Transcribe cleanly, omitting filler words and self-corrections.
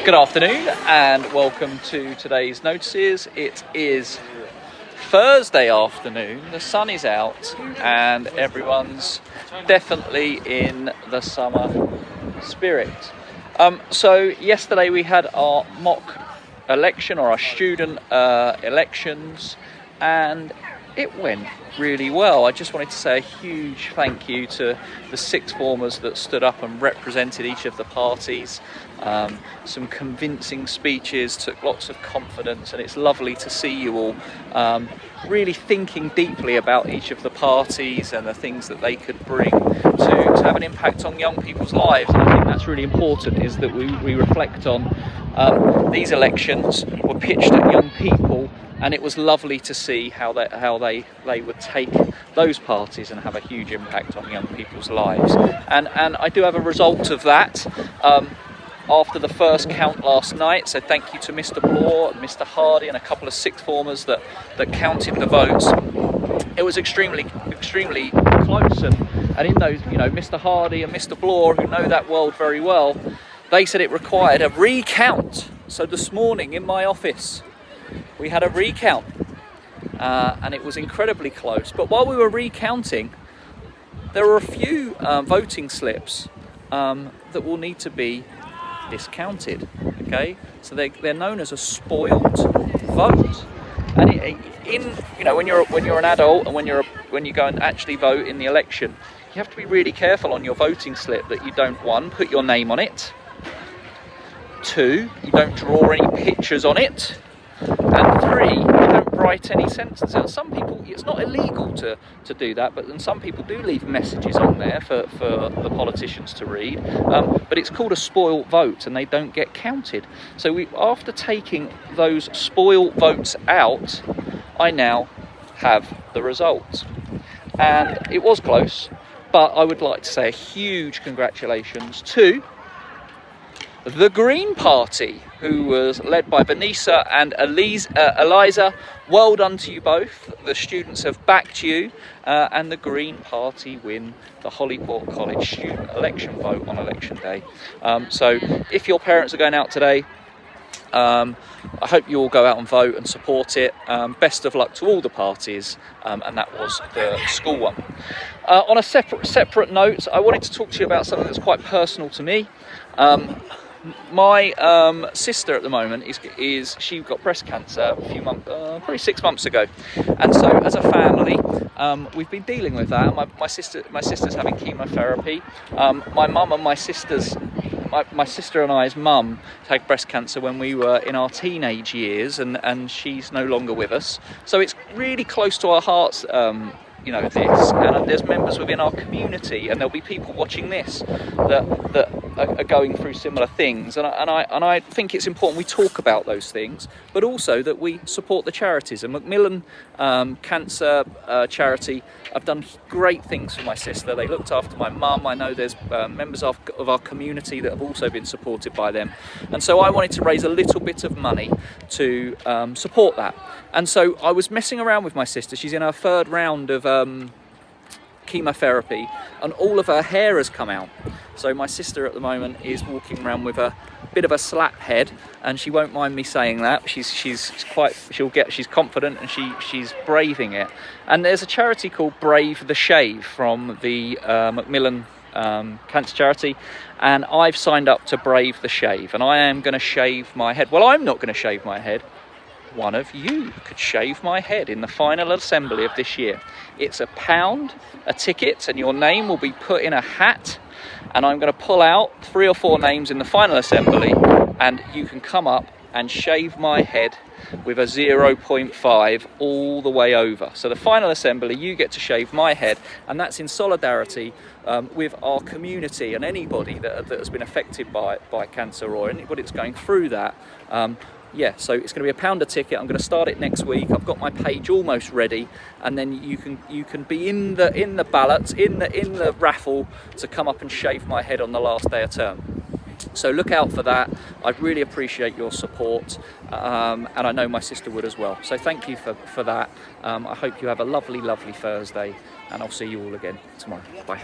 Good afternoon and welcome to today's notices. It is Thursday afternoon, the sun is out and everyone's definitely in the summer spirit. So yesterday we had our mock election or our student elections, and it went really well. I just wanted to say a huge thank you to the sixth formers that stood up and represented each of the parties. Some convincing speeches, took lots of confidence, and it's lovely to see you all really thinking deeply about each of the parties and the things that they could bring to have an impact on young people's lives. And I think that's really important, is that we reflect on these elections were pitched at young people, and it was lovely to see how they would take those parties and have a huge impact on young people's lives. And I do have a result of that after the first count last night. So thank you to Mr. Bloor, Mr. Hardy, and a couple of sixth formers that counted the votes. It was extremely close, and in those, Mr. Hardy and Mr. Bloor, who know that world very well, they said it required a recount. So this morning in my office, we had a recount, and it was incredibly close. But while we were recounting, there were a few voting slips that will need to be discounted. Okay, so they're known as a spoiled vote, and when you're an adult and when you go and actually vote in the election, you have to be really careful on your voting slip that you don't, one, put your name on it, two, you don't draw any pictures on it, and three, you don't write any sentences. Now, some people, it's not illegal to do that, but then some people do leave messages on there for the politicians to read. But it's called a spoiled vote, and they don't get counted. So after taking those spoiled votes out, I now have the results. And it was close, but I would like to say a huge congratulations to the Green Party, who was led by Vanessa and Eliza. Well done to you both. The students have backed you, and the Green Party win the Holyport College student election vote on election day. So if your parents are going out today, I hope you all go out and vote and support it. Best of luck to all the parties, and that was the school one. On a separate note, I wanted to talk to you about something that's quite personal to me. My sister at the moment she got breast cancer a few months, probably 6 months ago, and so as a family, we've been dealing with that. My sister's having chemotherapy. My mum and my sister and I's mum had breast cancer when we were in our teenage years, and she's no longer with us. So it's really close to our hearts, this, and there's members within our community, and there'll be people watching this that are going through similar things, and I think it's important we talk about those things, but also that we support the charities. And Macmillan Cancer Charity have done great things for my sister. They looked after my mum. I know there's members of our community that have also been supported by them, and so I wanted to raise a little bit of money to support that. And so I was messing around with my sister. She's in her third round of chemotherapy, and all of her hair has come out. So my sister at the moment is walking around with a bit of a slap head, and she won't mind me saying that. She's confident, and she's braving it. And there's a charity called Brave the Shave from the Macmillan Cancer Charity, and I've signed up to Brave the Shave, and I am going to shave my head. Well, I'm not going to shave my head. One of you could shave my head in the final assembly of this year. It's £1 a ticket, and your name will be put in a hat, and I'm going to pull out 3 or 4 names in the final assembly, and you can come up and shave my head with a 0.5 all the way over. So the final assembly, you get to shave my head, and that's in solidarity with our community and anybody that has been affected by cancer, or anybody that's going through that. So it's going to be £1 a ticket. I'm going to start it next week. I've got my page almost ready, and then you can be in the ballot, in the raffle, to come up and shave my head on the last day of term. So look out for that. I'd really appreciate your support, and I know my sister would as well. So thank you for that. I hope you have a lovely Thursday, and I'll see you all again tomorrow. Bye.